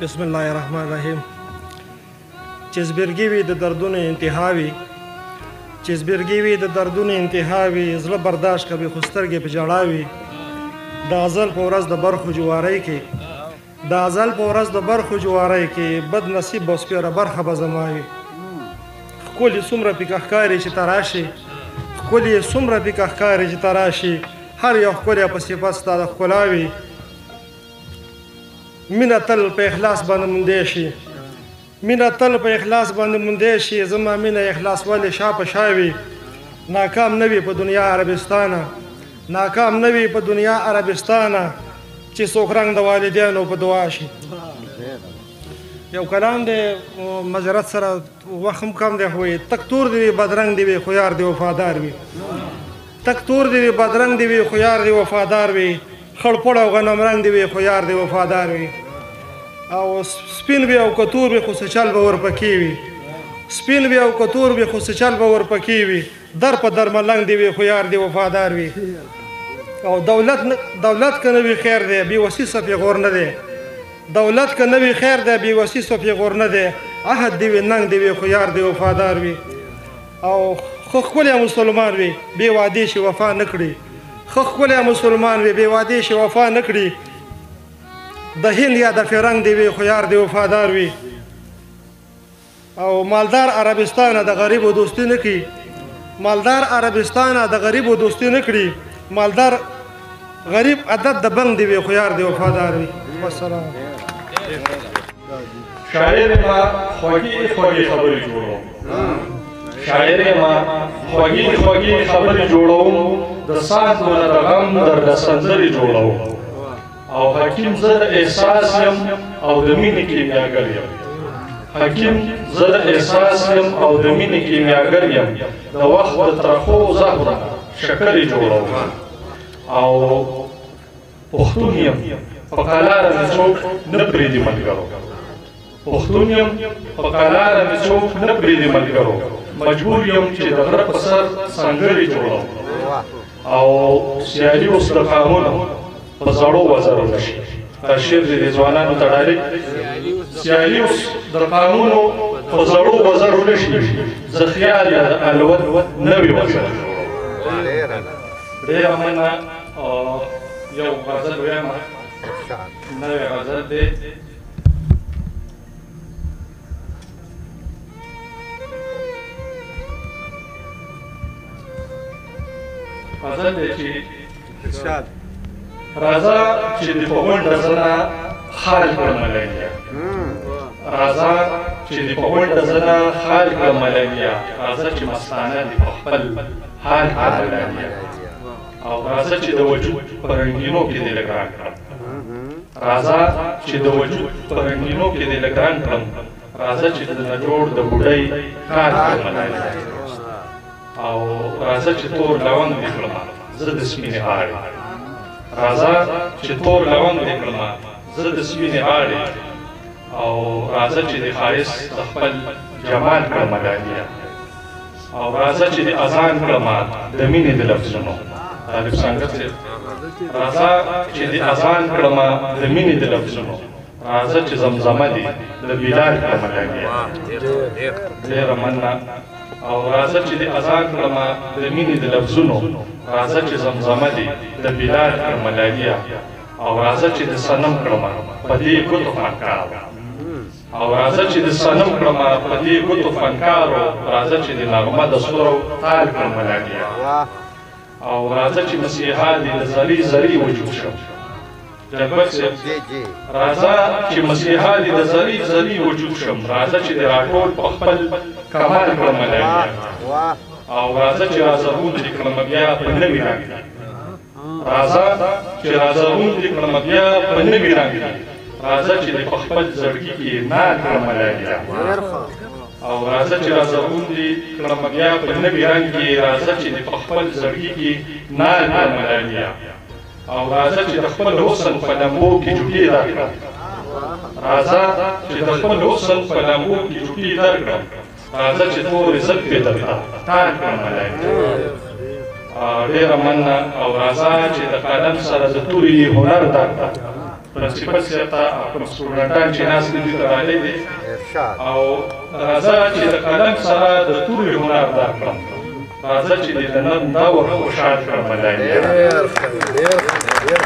بسم الله الرحمن الرحیم. چې زبرګي وي د دردونو انتها وي، چې زبرګي وي د دردونو انتها وي، زړه برداشت کوي خو سترګې په ژړا وي. د ازل په ورځ د برخو جوارۍ کې، د ازل په ورځ د برخو جوارۍ کې بد نصیب به سپېره برخه به زما وي. ښکلي څومره پکې ښکاري چې ته راشې، ښکلي څومره پکې ښکاري چې ته راشې، هر یو ښکلی په صفت ستا د ښکلا وي. مینه تل په اخلاص باندې موندی شي، مینه تل په اخلاص باندې موندی شي. زما مینه اخلاص ولې شا په شا وي. ناکام نه وي په دنیا عربستانه، ناکام نه وي په دنیا عربستانه، چې څوک رنګ د والدینو په دعا شي. یو کلام دی مجرد سره وخت هم کم دی، خو تک تور دی وي بدرنګ دی وي خو یار دی وفادار وي. تک تور دی وي بدرنګ دی وي خو یار دی وفادار وي. خړ پړ او غنم رنګ دی وي خو یار دی وفادار وي. او سپین وي او کتور وي خو څه چل به ورپکې وي. سپین وي او کتور وي خو څه چل به ورپکې وي. در په در ملنګ دی وي خو یار دی وفادار وي. او دولت که نه وي خیر دی، بې وسي صفې غور نه دی. دولت که نه وي خیر دی، بې وسي صفې غور نه دی. عهد دی وي ننګ دی وي خو یار دی وفادار وي. او ښه ښکلی مسلمان وي بې وعدې شي وفا نه کړي. ښه ښکلی مسلمان وي بې وعدې شي وفا نه کړي. د هند یا د فرنګ دی وي خو یار دی وفادار وي. او مالدار عربستانه د غریبو دوستي نه کوي، مالدار عربستانه د غریبو دوستي نه کړي. مالدار غریب عدد د بنګ دی وي خو یار دی وفادار وي. والسلام. شاعر ما خوږې خوږې خبرې جوړوم، شاعر ما خوږې خوږې خبرې جوړوم، د ساز نه د غم درد سندرې جوړوم. او حکیم زه د احساس یم او د مینې کیمیاګر یم. حکیم زه د احساس یم او د مینې کیمیاګر یم. د وخت د ترخو زهرو شکرې جوړوم. او پښتون یم په قلاره مې څوک نه پرېږدي ملګرو. پښتون یم په قلاره مې څوک نه پرېږدي ملګرو. مجبور یم چې د غره په سر سنګرې جوړوم. او سیالي اوس د قانونه په زړو وزرو نشي. دا شعر دی د ځوانانو ته ډایرکټ. سیالي اوس د قانونو په زړو وزرو نشي. زه خیال یا د الوت نوې وزره جوړوم. ډېره مننه. یو غزل ویم، نوې غزل دی. غزل دی چې راځه چې د په غونډه زه نه خال کړم ملنګیا. راځه چې د په غونډه زه نه خال کړم ملنګیا. راځه چې مستانه دې په خپل حال کړم ملنګیا. او راځه چې د وجود په رنګینو کې دې لږ رنګ کړم. راځه چې د وجود په رنګینو کې دې لږ رنګ کړم. راځه چې د نجوړ د بوډۍ کار کړم ملنګیا. او راځه چې تور لونګ دې کړم زه د سپینې غاړې. راځه چې تور لونګ دې کړم زه د سپینې غاړې. او راځه چې د ښایست د خپل جمال کړم ملنګیا. او راځه چې د اذان کړم د مینې د لفظونو. طالب سنګر صاحب، راځه چې د اذان کړم د مینې د لفظونو. راځه چې زمزمه دې د بلال کړم ملنګیا. ډېره مننه. او راځه چې د اذان کړم د مینې د لفظونو. راځه چې زمزمه دې د بلال کړم ملنګیا. او راځه چې د صنم کړم په دې ګوتو فنکارو. او راځه چې د صنم کړم په دې ګوتو فنکارو. راځه چې د نغمه د ستورو تال کړم ملنګیا. او راځه چې مسیحا دې د زری زری وجود شم. جلبک صاحب، راځه چې مسیحا دې د زری زری وجود شم. راځه چې د راټول په خپل کمال کړم ملنګیا. او راځه چې رازغون دې کړم بیا په نوي رنګ. راځه چې رازغون دې کړم بیا په نوي رنګ. راځه چې د په خپل زړګي کې نار کړم ملنګیا. او راځه چې رازغون دې کړم بیا په نوي رنګ کې. راځه چې د په خپل زړګي کې نار کړم ملنګیا. او راځه چې د خپل حسن په لمبو کې جوټې درکړم. راځه چې د خپل حسن په لمبو کې جوټې درکړم. راځه چې تورې زلفې درته تار کړم ملنګیا. ډېره مننه. او راځه چې د قلم سره د تورې هنر درته پرنسپل صاحب ته او کوم سټوډنټان چې ناست دي ته راغلي دي او راځه چې د قلم سره د تورې هنر زده کړم راځه چې د نن دور خوشحال کړم ملایمیا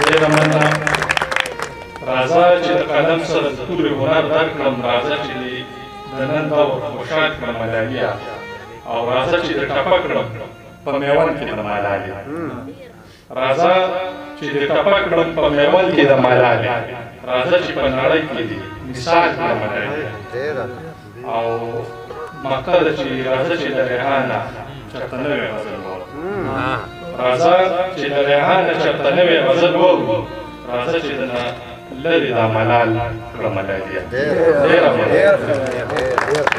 ډېره مننه راځه چې د قلم سره د تورې هنر زده کړم راځه چې د نن دور خوشحال کړم ملایمیا او راځه چې د ټپه کړم په میوند کې د ملالې راځه چې د ټپه کړم په میوند کې د ملالې راځه چې په نړۍ کې دي مثال کړم ملالې او مقطع ده چې راځه چې د ریحانه چېرته نوې غزل وواورو راځه چې د ریحانه چېرته نوې غزل وواورو راځه چې د نه لرې دا ملال کړه ملالې ډېره مننه